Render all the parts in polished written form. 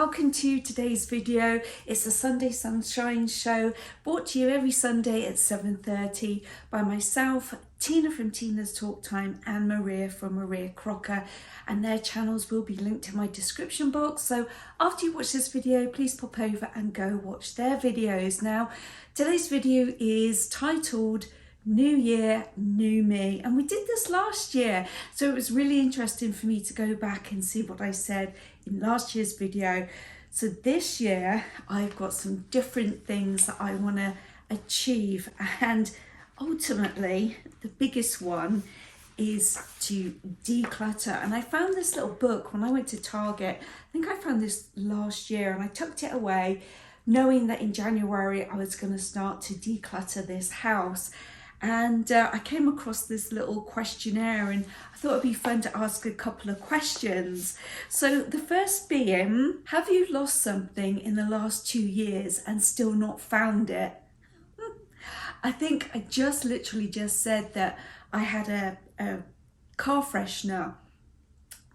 welcome to today's video. It's a Sunday Sunshine show brought to you every Sunday at 7:30 by myself, Tina from Tina's Talk Time, and Maria from Maria Crocker, and their channels will be linked in my description box. So after you watch this video, please pop over and go watch their videos. Now, today's video is titled New Year, New Me, and we did this last year, so it was really interesting for me to go back and see what I said in last year's video. So this year I've got some different things that I want to achieve, and ultimately the biggest one is to declutter. And I found this little book when I went to Target. I think I found this last year, and I tucked it away knowing that in January I was going to start to declutter this house. And I came across this little questionnaire, and I thought it'd be fun to ask a couple of questions. So the first being, have you lost something in the last 2 years and still not found it? I think I literally just said that I had a car freshener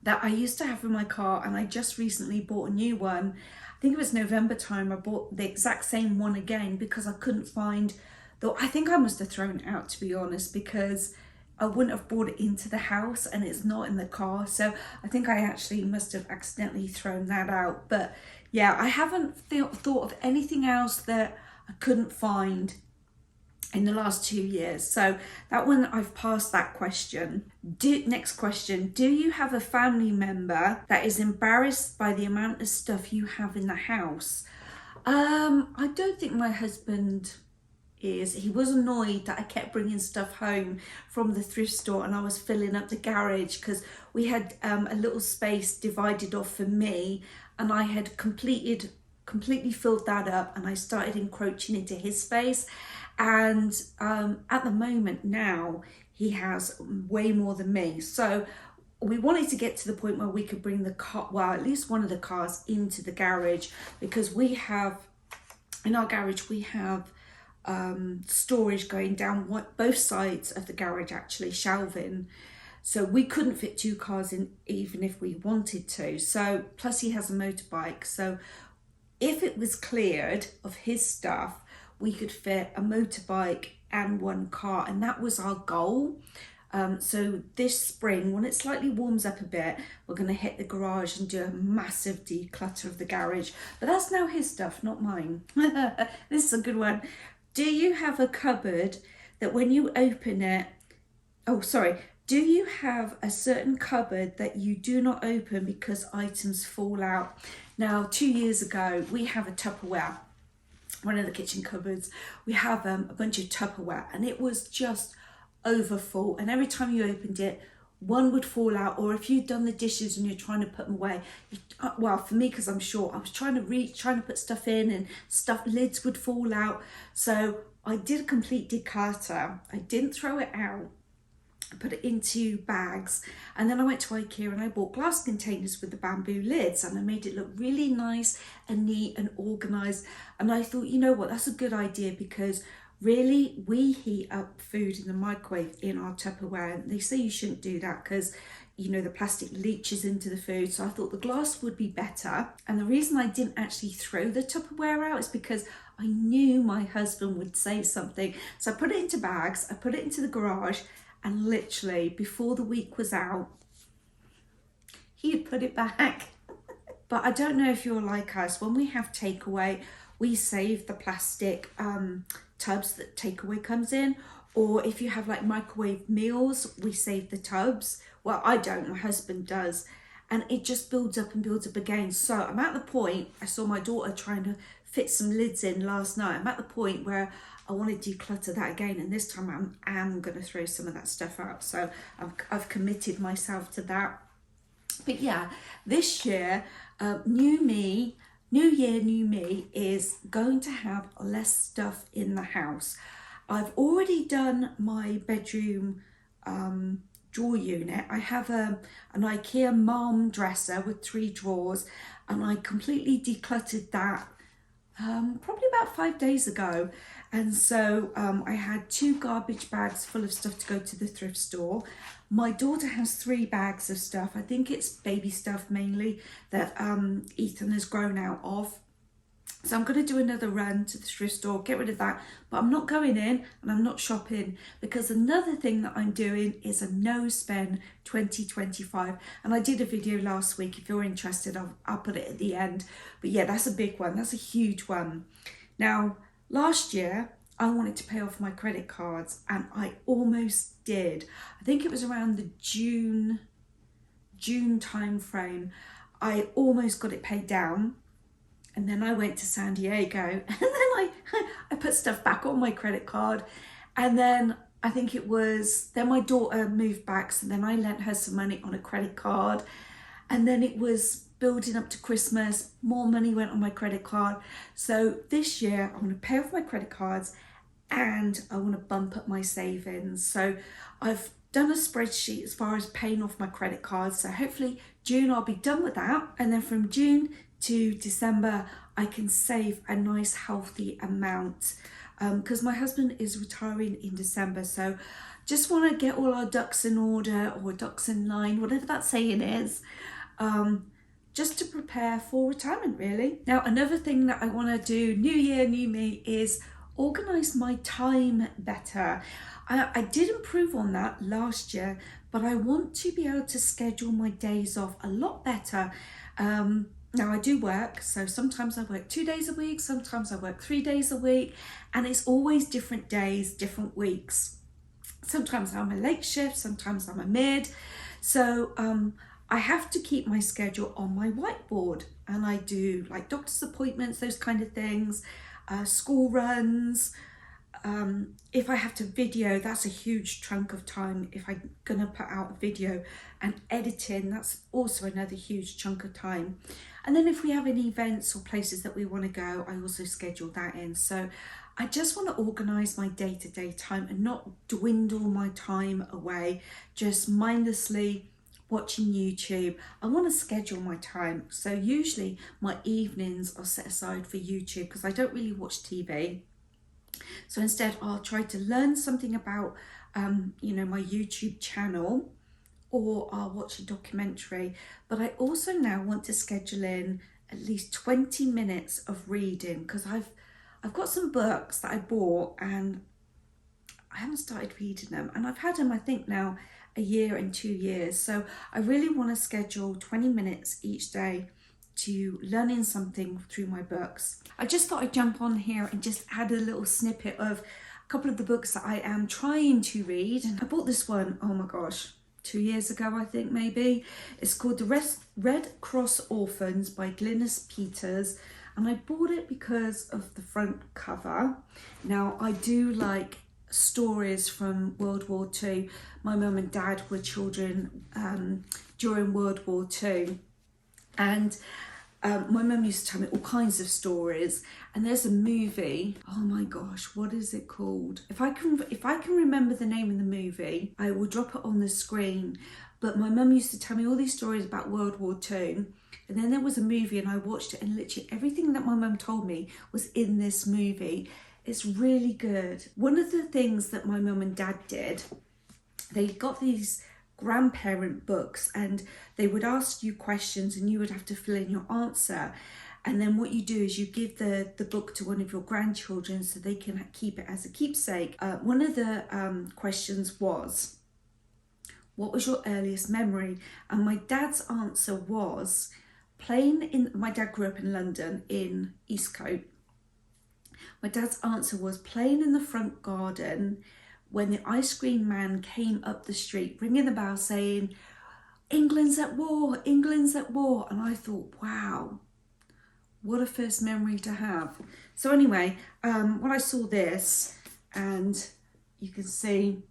that I used to have in my car, and I just recently bought a new one. I think it was November time. I bought the exact same one again because I couldn't find, though I think I must have thrown it out, to be honest, because I wouldn't have brought it into the house and it's not in the car. So I think I actually must have accidentally thrown that out. But yeah, I haven't thought of anything else that I couldn't find in the last 2 years. So that one, I've passed that question. Next question, do you have a family member that is embarrassed by the amount of stuff you have in the house? I don't think my husband is. He was annoyed that I kept bringing stuff home from the thrift store and I was filling up the garage, because we had a little space divided off for me, and I had completely filled that up, and I started encroaching into his space. And at the moment now he has way more than me, so we wanted to get to the point where we could bring the car, well, at least one of the cars, into the garage, because we have, in our garage we have storage going down both sides of the garage, actually shelving, so we couldn't fit 2 cars in even if we wanted to. So plus he has a motorbike, so if it was cleared of his stuff, we could fit a motorbike and 1 car, and that was our goal. So this spring, when it slightly warms up a bit, we're going to hit the garage and do a massive declutter of the garage. But that's now his stuff, not mine. This is a good one. Do you have a cupboard that when you open it, do you have a certain cupboard that you do not open because items fall out? Now, 2 years ago, we have a Tupperware, one of the kitchen cupboards. We have a bunch of Tupperware, and it was just overfull, and every time you opened it, one would fall out, or if you'd done the dishes and you're trying to put them away, well, for me, because I'm short, I was trying to put stuff in, and lids would fall out. So I did a complete declutter. I didn't throw it out, I put it into bags, and then I went to IKEA and I bought glass containers with the bamboo lids, and I made it look really nice and neat and organized. And I thought, you know what, that's a good idea, because really, we heat up food in the microwave in our Tupperware, and they say you shouldn't do that because, you know, the plastic leaches into the food. So I thought the glass would be better. And the reason I didn't actually throw the Tupperware out is because I knew my husband would say something. So I put it into bags, I put it into the garage, and literally before the week was out, he had put it back. But I don't know if you're like us. When we have takeaway, we save the plastic tubs that takeaway comes in, or if you have like microwave meals, we save the tubs. Well, I don't, my husband does, and it just builds up and builds up again. So I'm at the point, I saw my daughter trying to fit some lids in last night. I'm at the point where I want to declutter that again, and this time I am going to throw some of that stuff out. So I've committed myself to that. But yeah, this year, new year, new me is going to have less stuff in the house. I've already done my bedroom drawer unit. I have an IKEA mom dresser with 3 drawers, and I completely decluttered that probably about 5 days ago. And so I had 2 garbage bags full of stuff to go to the thrift store. My daughter has 3 bags of stuff. I think it's baby stuff mainly that Ethan has grown out of. So I'm going to do another run to the thrift store, get rid of that, but I'm not going in and I'm not shopping, because another thing that I'm doing is a no spend 2025. And I did a video last week. If you're interested, I'll put it at the end. But yeah, that's a big one. That's a huge one. Now, last year, I wanted to pay off my credit cards and I almost did. I think it was around the June time frame. I almost got it paid down. And then I went to San Diego and then I put stuff back on my credit card. And then I think it was, then my daughter moved back. So then I lent her some money on a credit card. And then it was building up to Christmas, more money went on my credit card. So this year I want to pay off my credit cards and I want to bump up my savings. So I've done a spreadsheet as far as paying off my credit cards. So hopefully June I'll be done with that. And then from June to December, I can save a nice healthy amount because my husband is retiring in December. So just want to get all our ducks in order, or ducks in line, whatever that saying is, just to prepare for retirement really. Now, another thing that I want to do, new year, new me, is organize my time better. I did improve on that last year, but I want to be able to schedule my days off a lot better. Now I do work, so sometimes I work 2 days a week, sometimes I work 3 days a week, and it's always different days, different weeks. Sometimes I'm a late shift, sometimes I'm a mid. So I have to keep my schedule on my whiteboard, and I do like doctor's appointments, those kind of things, school runs. If I have to video, that's a huge chunk of time. If I'm gonna put out a video, and editing, that's also another huge chunk of time. And then if we have any events or places that we want to go, I also schedule that in. So I just want to organize my day-to-day time and not dwindle my time away just mindlessly watching YouTube. I want to schedule my time. So usually my evenings are set aside for YouTube because I don't really watch TV. So instead I'll try to learn something about my YouTube channel, or I'll watch a documentary. But I also now want to schedule in at least 20 minutes of reading, because I've got some books that I bought and I haven't started reading them, and I've had them I think now a year and 2 years. So I really want to schedule 20 minutes each day to learning something through my books. I just thought I'd jump on here and just add a little snippet of a couple of the books that I am trying to read. And I bought this one, oh my gosh, 2 years ago, I think maybe. It's called The Red Cross Orphans by Glynis Peters. And I bought it because of the front cover. Now, I do like stories from World War II. My mum and dad were children during World War II. And my mum used to tell me all kinds of stories, and there's a movie, oh my gosh, what is it called? If I can remember the name of the movie, I will drop it on the screen. But my mum used to tell me all these stories about World War II, and then there was a movie and I watched it, and literally everything that my mum told me was in this movie. It's really good. One of the things that my mum and dad did, they got these grandparent books, and they would ask you questions and you would have to fill in your answer. And then what you do is you give the book to one of your grandchildren so they can keep it as a keepsake. One of the questions was, what was your earliest memory? And my dad's answer was my dad grew up in London in Eastcote. My dad's answer was playing in the front garden when the ice cream man came up the street, ringing the bell saying, England's at war, England's at war. And I thought, wow, what a first memory to have. So anyway, when I saw this, and you can see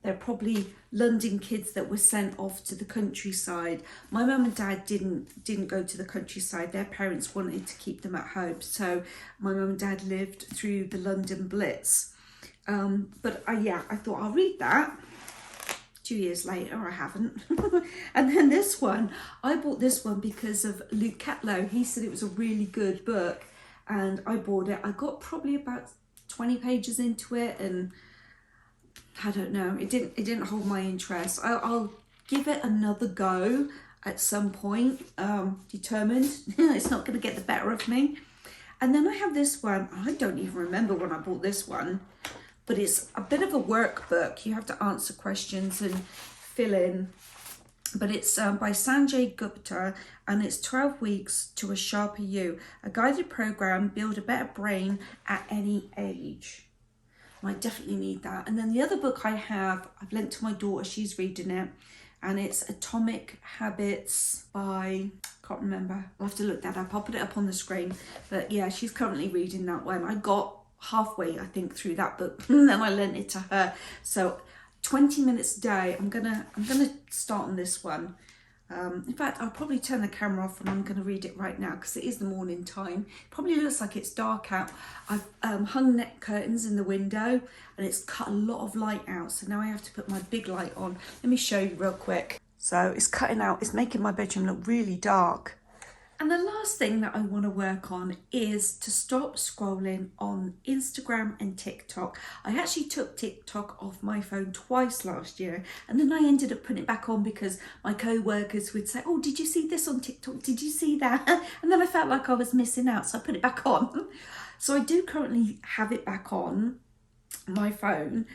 they're probably London kids that were sent off to the countryside. My mum and dad didn't go to the countryside. Their parents wanted to keep them at home. So my mum and dad lived through the London Blitz. I thought I'll read that. 2 years later, I haven't. And then this one, I bought this one because of Luke Catlow. He said it was a really good book, and I bought it. I got probably about 20 pages into it, and I don't know, it didn't hold my interest. I'll give it another go at some point, determined. It's not going to get the better of me. And then I have this one. I don't even remember when I bought this one, but it's a bit of a workbook. You have to answer questions and fill in. But it's by Sanjay Gupta, and it's 12 weeks to a sharper you. A guided program, build a better brain at any age. I definitely need that. And then the other book I have, I've lent to my daughter, she's reading it, and it's Atomic Habits by, can't remember, I'll have to look that up, I'll put it up on the screen. But yeah, she's currently reading that one. I got halfway, I think, through that book, and then I lent it to her. So 20 minutes a day, I'm gonna start on this one. In fact, I'll probably turn the camera off and I'm going to read it right now because it is the morning time. It probably looks like it's dark out. I've hung net curtains in the window and it's cut a lot of light out. So now I have to put my big light on. Let me show you real quick. So it's cutting out, it's making my bedroom look really dark. And the last thing that I want to work on is to stop scrolling on Instagram and TikTok. I actually took TikTok off my phone twice last year, and then I ended up putting it back on because my co-workers would say, oh, did you see this on TikTok? Did you see that? And then I felt like I was missing out, so I put it back on. So I do currently have it back on my phone,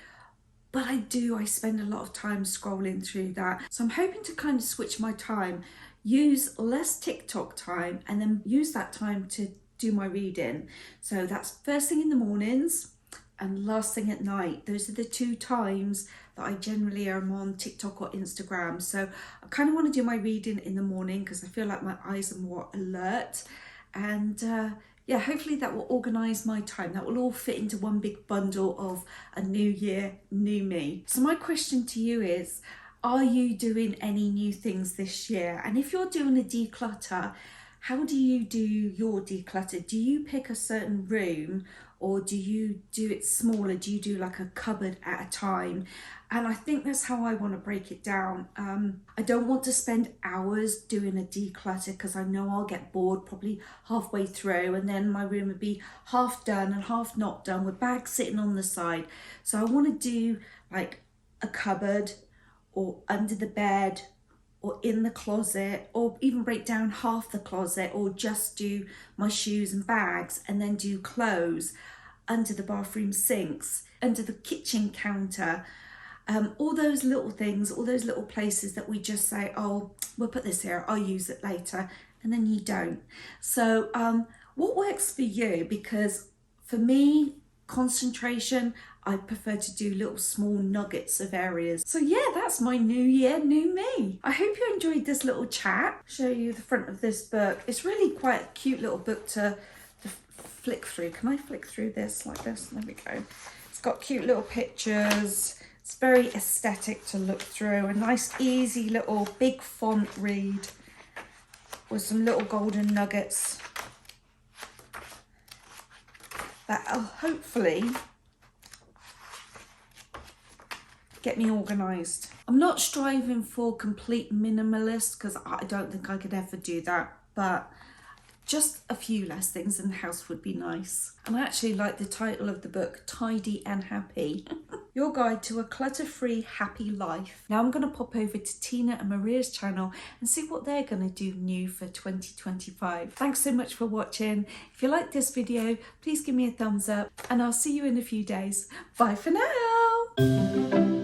but I spend a lot of time scrolling through that. So I'm hoping to kind of switch my time, use less TikTok time, and then use that time to do my reading. So that's first thing in the mornings and last thing at night. Those are the two times that I generally am on TikTok or Instagram. So I kind of want to do my reading in the morning because I feel like my eyes are more alert. And yeah, hopefully that will organise my time. That will all fit into one big bundle of a new year, new me. So my question to you is, are you doing any new things this year? And if you're doing a declutter, how do you do your declutter? Do you pick a certain room, or do you do it smaller? Do you do like a cupboard at a time? And I think that's how I want to break it down. I don't want to spend hours doing a declutter because I know I'll get bored probably halfway through, and then my room would be half done and half not done with bags sitting on the side. So I want to do like a cupboard, or under the bed, or in the closet, or even break down half the closet, or just do my shoes and bags, and then do clothes under the bathroom sinks, under the kitchen counter. All those little things, all those little places that we just say, oh, we'll put this here, I'll use it later, and then you don't. So what works for you? Because for me, concentration, I prefer to do little small nuggets of areas. So yeah, that's my new year, new me. I hope you enjoyed this little chat. Show you the front of this book. It's really quite a cute little book to flick through. Can I flick through this like this? There we go. It's got cute little pictures. It's very aesthetic to look through. A nice, easy little big font read with some little golden nuggets that'll hopefully get me organised. I'm not striving for complete minimalist because I don't think I could ever do that, but just a few less things in the house would be nice. And I actually like the title of the book, Tidy and Happy. Your Guide to a Clutter-Free Happy Life. Now I'm going to pop over to Tina and Maria's channel and see what they're going to do new for 2025. Thanks so much for watching. If you like this video, please give me a thumbs up, and I'll see you in a few days. Bye for now.